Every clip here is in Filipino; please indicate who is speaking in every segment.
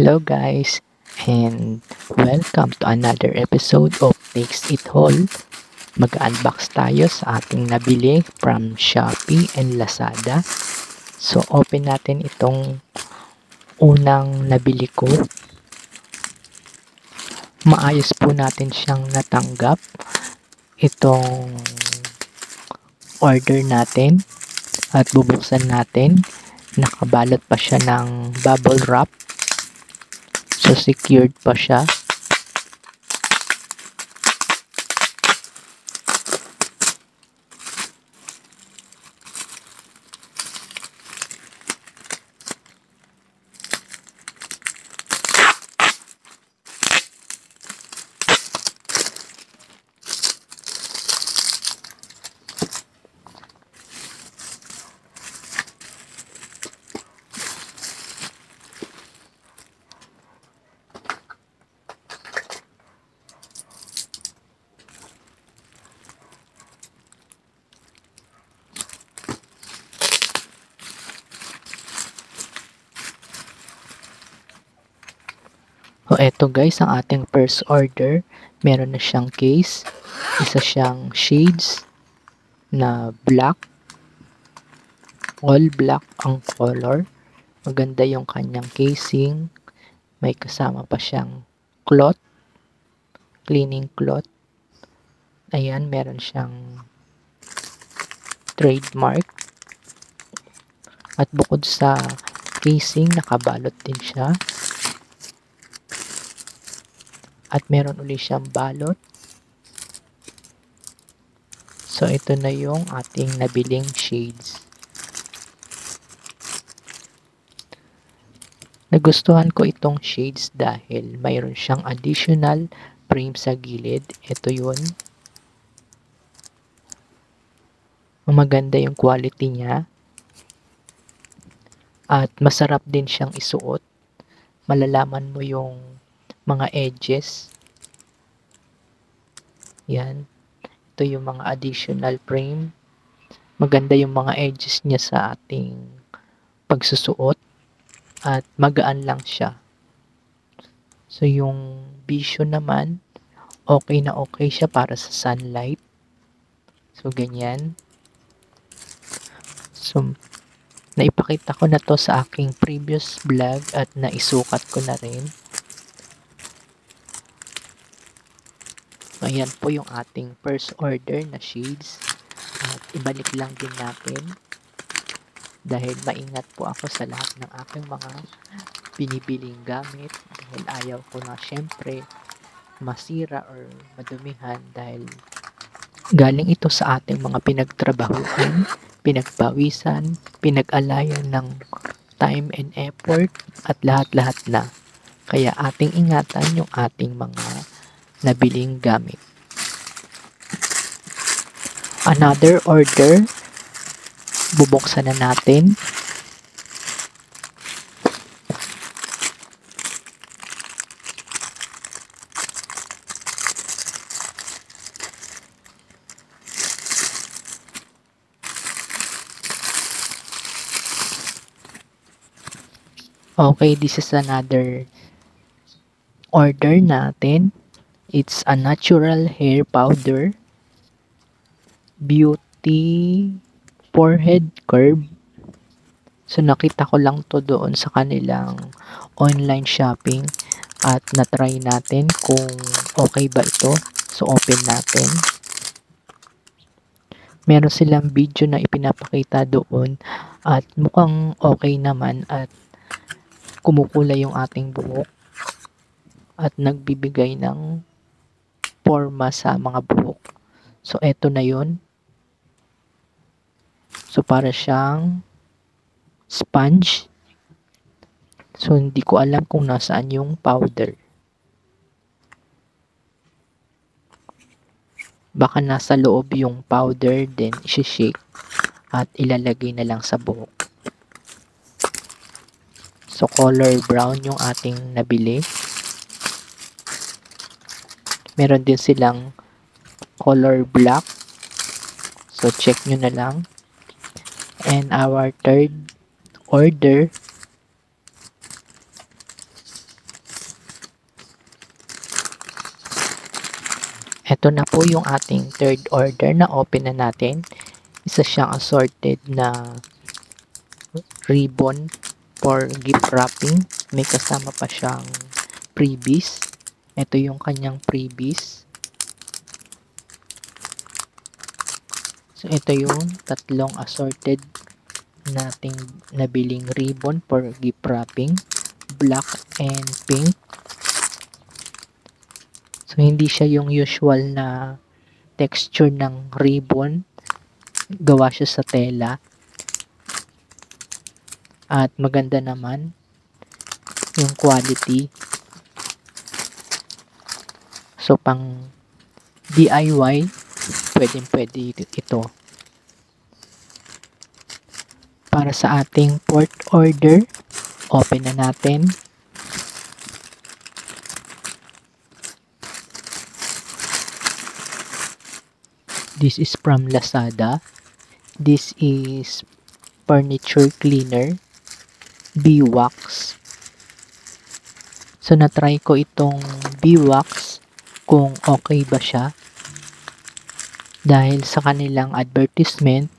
Speaker 1: Hello guys, and welcome to another episode of Takes It All. Mag-unbox tayo sa ating nabili from Shopee and Lazada. So open natin itong unang nabili ko. Maayos po natin siyang natanggap. Itong order natin at bubuksan natin. Nakabalot pa siya ng bubble wrap. So secured pa siya. So, eto guys, ang ating first order. Meron na siyang case. Isa siyang shades na black. All black ang color. Maganda yung kanyang casing. May kasama pa siyang cloth. Cleaning cloth. Ayan, meron siyang trademark. At bukod sa casing, nakabalot din siya. At meron uli siyang balot. So, ito na yung ating nabiling shades. Nagustuhan ko itong shades dahil mayroon siyang additional frame sa gilid. Ito yun. Maganda yung quality niya. At masarap din siyang isuot. Malalaman mo yung mga edges. Yan. Ito yung mga additional frame. Maganda yung mga edges niya sa ating pagsusuot. At magaan lang siya. So yung vision naman, okay na okay siya para sa sunlight. So ganyan. So naipakita ko na to sa aking previous vlog at naisukat ko na rin. Ayan po yung ating first order na shades. At ibalik lang din natin. Dahil maingat po ako sa lahat ng aking mga binibiling gamit. Dahil ayaw ko na syempre masira or madumihan. Dahil galing ito sa ating mga pinagtrabahuan, pinagpawisan, pinag-alayan ng time and effort at lahat-lahat na. Kaya ating ingatan yung ating mga nabiling gamit. Another order. Bubuksan na natin. Okay, this is another order natin. It's a natural hair powder. Beauty forehead curve. So nakita ko lang to doon sa kanilang online shopping at na-try natin kung okay ba ito. So open natin. Meron silang video na ipinapakita doon at mukhang okay naman at kumukulay yung ating buhok at nagbibigay ng forma sa mga buhok. So eto na yun. So para siyang sponge. So hindi ko alam kung nasaan yung powder. Baka nasa loob yung powder, then isi-shake at ilalagay na lang sa buhok. So color brown yung ating nabili. Meron din silang color black. So check nyo na lang. And our third order ito na po yung ating third order na open na natin. Isa siyang assorted na ribbon for gift wrapping. May kasama pa siyang freebies. Ito yung kanyang freebies. So, ito yung tatlong assorted nating nabiling ribbon for gift wrapping. Black and pink. So, hindi siya yung usual na texture ng ribbon. Gawa siya sa tela. At maganda naman yung quality. So, pang DIY, pwede ito. Para sa ating fourth order, open na natin. This is from Lazada. This is furniture cleaner, Bee-Wax. So, na-try ko itong Bee-Wax kung okay ba siya. Dahil sa kanilang advertisement,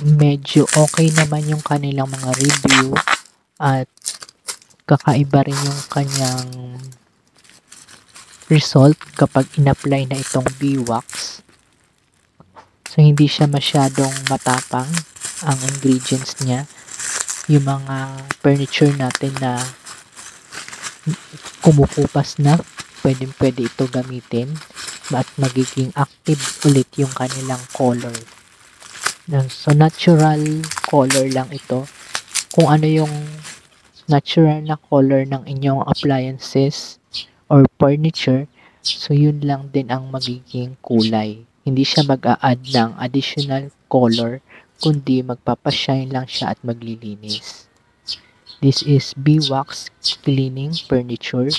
Speaker 1: medyo okay naman yung kanilang mga review at kakaiba rin yung kanyang result kapag in-apply na itong Bee-Wax. So, hindi siya masyadong matapang ang ingredients niya. Yung mga furniture natin na kumukupas na, pwede ito gamitin at magiging active ulit yung kanilang color. So, natural color lang ito. Kung ano yung natural na color ng inyong appliances or furniture, so yun lang din ang magiging kulay. Hindi siya mag-a-add ng additional color, kundi magpapashine lang siya at maglilinis. This is Bee-Wax Cleaning Furniture.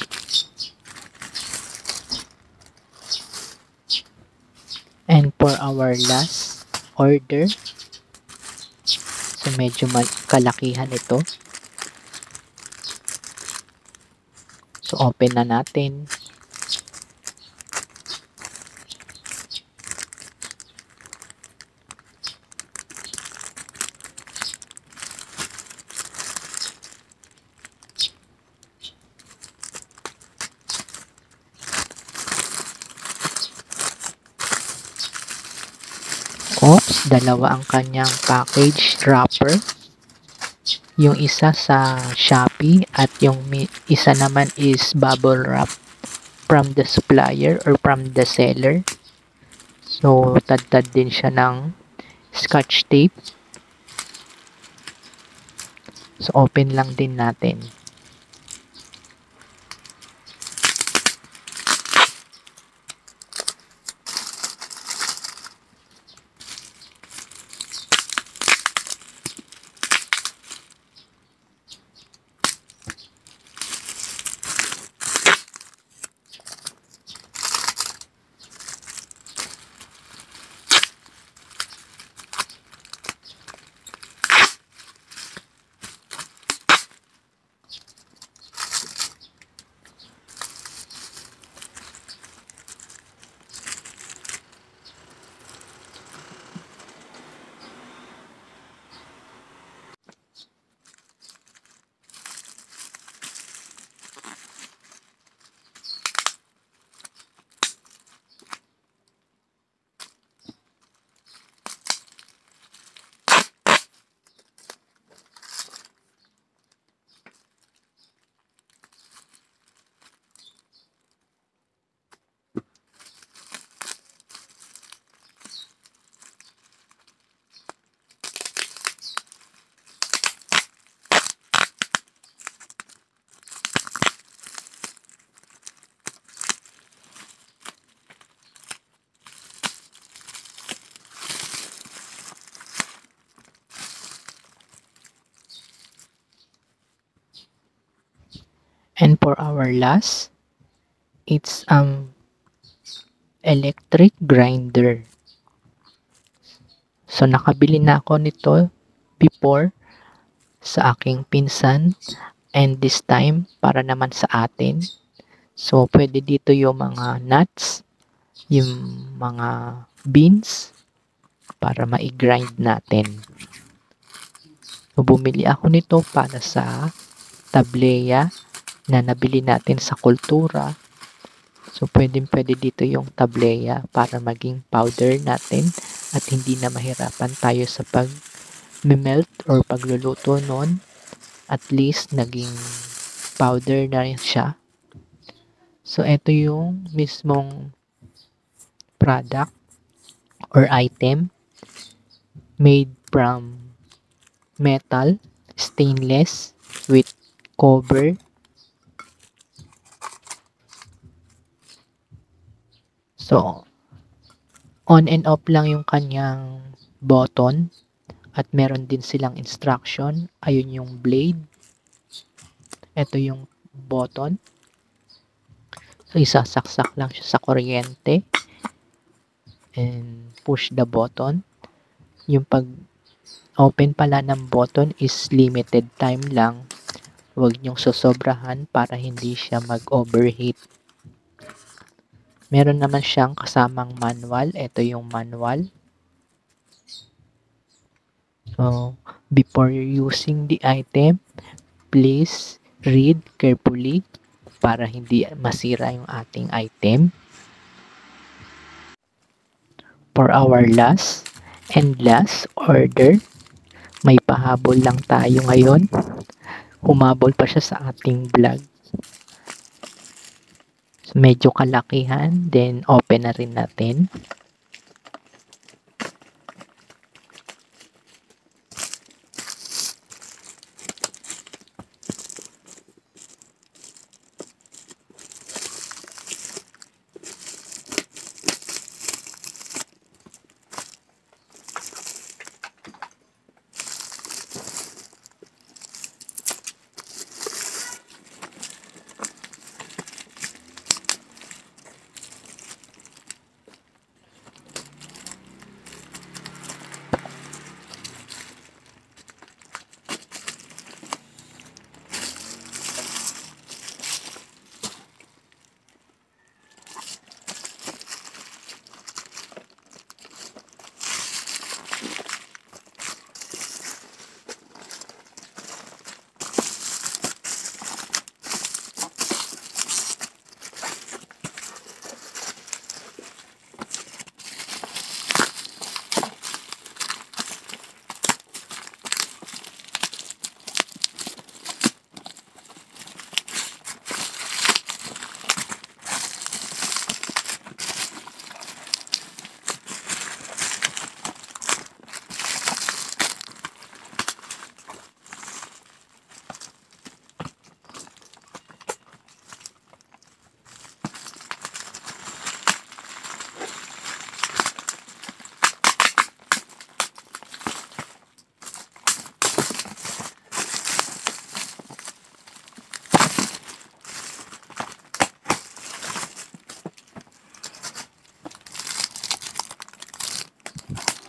Speaker 1: And for our last order, so medyo kalakihan ito. So, open na natin. Oops, dalawa ang kanyang package wrapper. Yung isa sa Shopee at yung isa naman is bubble wrap from the supplier or from the seller. So, tad-tad din siya ng scotch tape. So, open lang din natin. And for our last, it's electric grinder. So, nakabili na ako nito before sa aking pinsan and this time para naman sa atin. So, pwede dito yung mga nuts yung mga beans para ma-grind natin. So, bumili ako nito para sa tableya na nabili natin sa kultura. So, pwede dito yung tableya para maging powder natin at hindi na mahirapan tayo sa pag-melt or pagluluto nun. At least, naging powder na rin siya. So, ito yung mismong product or item made from metal, stainless, with cover. So, on and off lang yung kanyang button at meron din silang instruction. Ayun yung blade. Ito yung button. So, isasaksak lang siya sa kuryente and push the button. Yung pag-open pala ng button is limited time lang. Huwag niyong sosobrahan para hindi siya mag-overheat. Meron naman siyang kasamang manual. Ito yung manual. So, before using the item, please read carefully para hindi masira yung ating item. For our last order, may pahabol lang tayo ngayon. Humabol pa siya sa ating vlog. So, medyo kalakihan, then open na rin natin.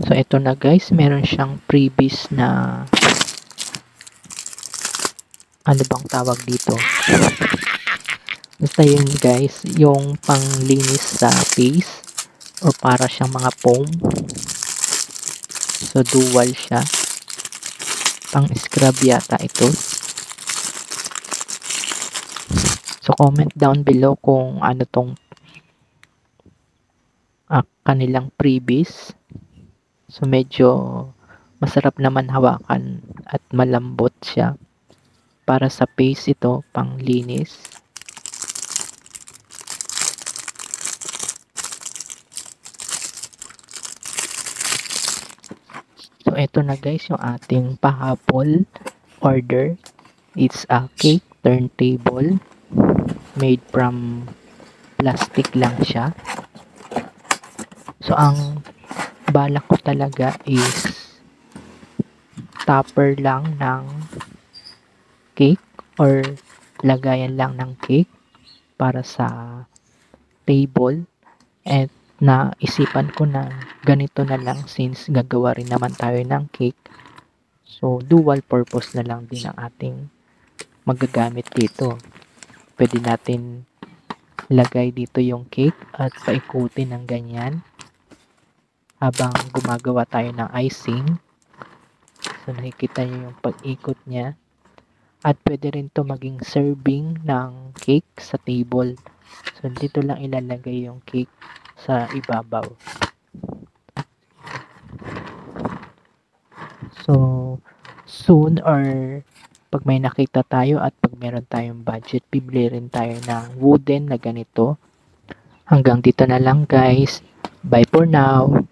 Speaker 1: So, ito na guys, meron siyang freebies na ano bang tawag dito? Basta yun guys, yung panglinis sa face o para siyang mga foam. So, dual siya. Pang scrub yata ito. So, comment down below kung ano tong kanilang freebies. So, medyo masarap naman hawakan at malambot siya. Para sa face ito, pang linis. So, ito na guys yung ating pahabol order. It's a cake turntable made from plastic lang siya. So, ang balak ko talaga is topper lang ng cake or lagayan lang ng cake para sa table. At naisipan ko na ganito na lang since gagawa rin naman tayo ng cake. So, dual purpose na lang din ang ating magagamit dito. Pwede natin lagay dito yung cake at paikutin ng ganyan habang gumagawa tayo ng icing. So nakikita nyo yung pag-ikot niya. At pwede rin to maging serving ng cake sa table. So dito lang ilalagay yung cake sa ibabaw. So soon or pag may nakita tayo at pag meron tayong budget, bibili rin tayo ng wooden na ganito. Hanggang dito na lang guys. Bye for now.